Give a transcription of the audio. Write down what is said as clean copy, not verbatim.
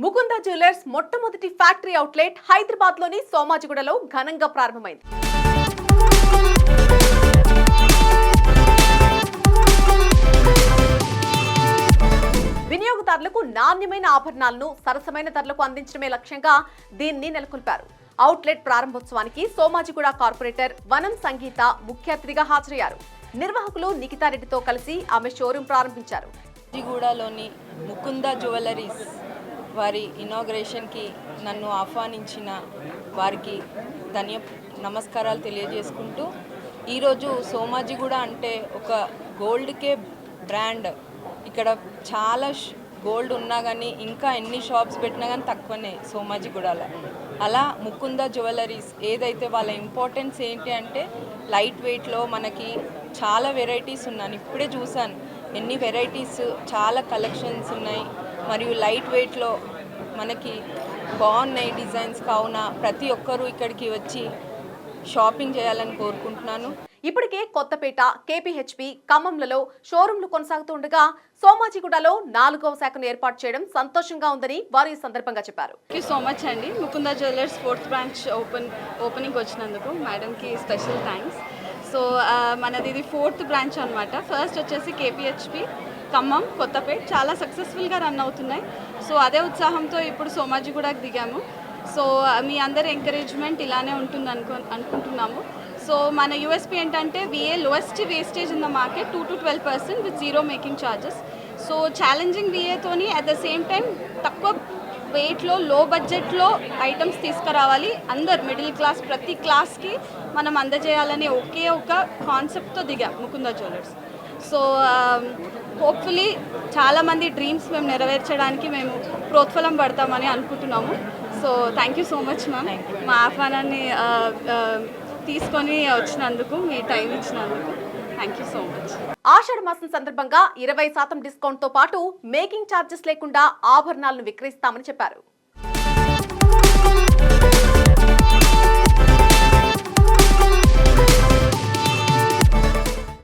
Mukunda jewellers మొట్టమొదటి factory outlet Hyderabad లోని సోమాజిగూడలో ఘనంగా ప్రారంభమైంది. వినియోగదారులకు నాణ్యమైన ఆభరణాలను సరసమైన ధరలకు అందించడమే లక్ష్యంగా దీన్ని నెలకొల్పారు. అవుట్లెట్ ప్రారంభోత్సవానికి సోమాజిగూడ కార్పొరేటర్ వనం సంగీత ముఖ్య అతిథిగా హాజరయ్యారు. నిర్వాహకులు నిఖితారెడ్డితో కలిసి ఆమె షోరూం ప్రారంభించారు. సోమాజిగూడలోని ముకుంద జ్యువెలరీస్ వారి ఇనాగ్రేషన్కి నన్ను ఆహ్వానించిన వారికి నమస్కారాలు తెలియజేసుకుంటూ, ఈరోజు సోమాజిగూడ అంటే ఒక గోల్డ్కే బ్రాండ్. ఇక్కడ చాలా గోల్డ్ ఉన్నా కానీ ఇంకా ఎన్ని షాప్స్ పెట్టినా కానీ తక్కువనే సోమాజిగూడలో. అలా ముకుంద జ్యువెలరీస్ ఏదైతే వాళ్ళ ఇంపార్టెన్స్ ఏంటి అంటే లైట్ వెయిట్లో మనకి చాలా వెరైటీస్ ఉన్నాయి. ఇప్పుడే చూసాను ఎన్ని వెరైటీస్, చాలా కలెక్షన్స్ ఉన్నాయి. మరియు లైట్ వెయిట్లో మనకి బాగున్నాయి డిజైన్స్. కావున ప్రతి ఒక్కరూ ఇక్కడికి వచ్చి షాపింగ్ చేయాలని కోరుకుంటున్నాను. ఇప్పటికే కొత్తపేట, కేపీహెచ్పి, ఖమ్మంలలో షోరూంలు కొనసాగుతుండగా సోమాజిగూడలో 4వ శాఖను ఏర్పాటు చేయడం సంతోషంగా ఉందని వారు ఈ సందర్భంగా చెప్పారు. థ్యాంక్ యూ సో మచ్ అండి. Mukunda jewellers 4th branch opening వచ్చినందుకు మేడంకి స్పెషల్ థ్యాంక్స్. సో మనది ఇది 4th బ్రాంచ్ అనమాట. ఫస్ట్ వచ్చేసి కేపీహెచ్పి, ఖమ్మం, కొత్తపేట చాలా సక్సెస్ఫుల్గా రన్ అవుతున్నాయి. సో అదే ఉత్సాహంతో ఇప్పుడు సోమాజిగూడకు దిగాము. సో మీ అందరి ఎంకరేజ్మెంట్ ఇలానే ఉంటుంది అనుకుంటున్నాము. సో మన యూఎస్పీ ఏంటంటే we are lowest wastage in the market 2 to 12% with zero making charges. So challenging విఏతోని అట్ ద సేమ్ టైం తక్కువ వెయిట్లో, లో బడ్జెట్లో ఐటమ్స్ తీసుకురావాలి. అందరు మిడిల్ క్లాస్, ప్రతి క్లాస్కి మనం అందజేయాలనే ఒకే ఒక కాన్సెప్ట్తో దిగాం ముకుంద జ్యువెలర్స్. సో హోప్ఫుల్లీ చాలామంది డ్రీమ్స్ మేము నెరవేర్చడానికి మేము ప్రోత్ఫలం పడతామని అనుకుంటున్నాము. So thank you so much ma'am, మా ఆహ్వానాన్ని తీసుకొని వచ్చినందుకు, మీ టైం ఇచ్చినందుకు థ్యాంక్ యూ సో మచ్. ఆషాఢ మాసం సందర్భంగా 20% డిస్కౌంట్తో పాటు మేకింగ్ ఛార్జెస్ లేకుండా ఆభరణాలను విక్రయిస్తామని చెప్పారు.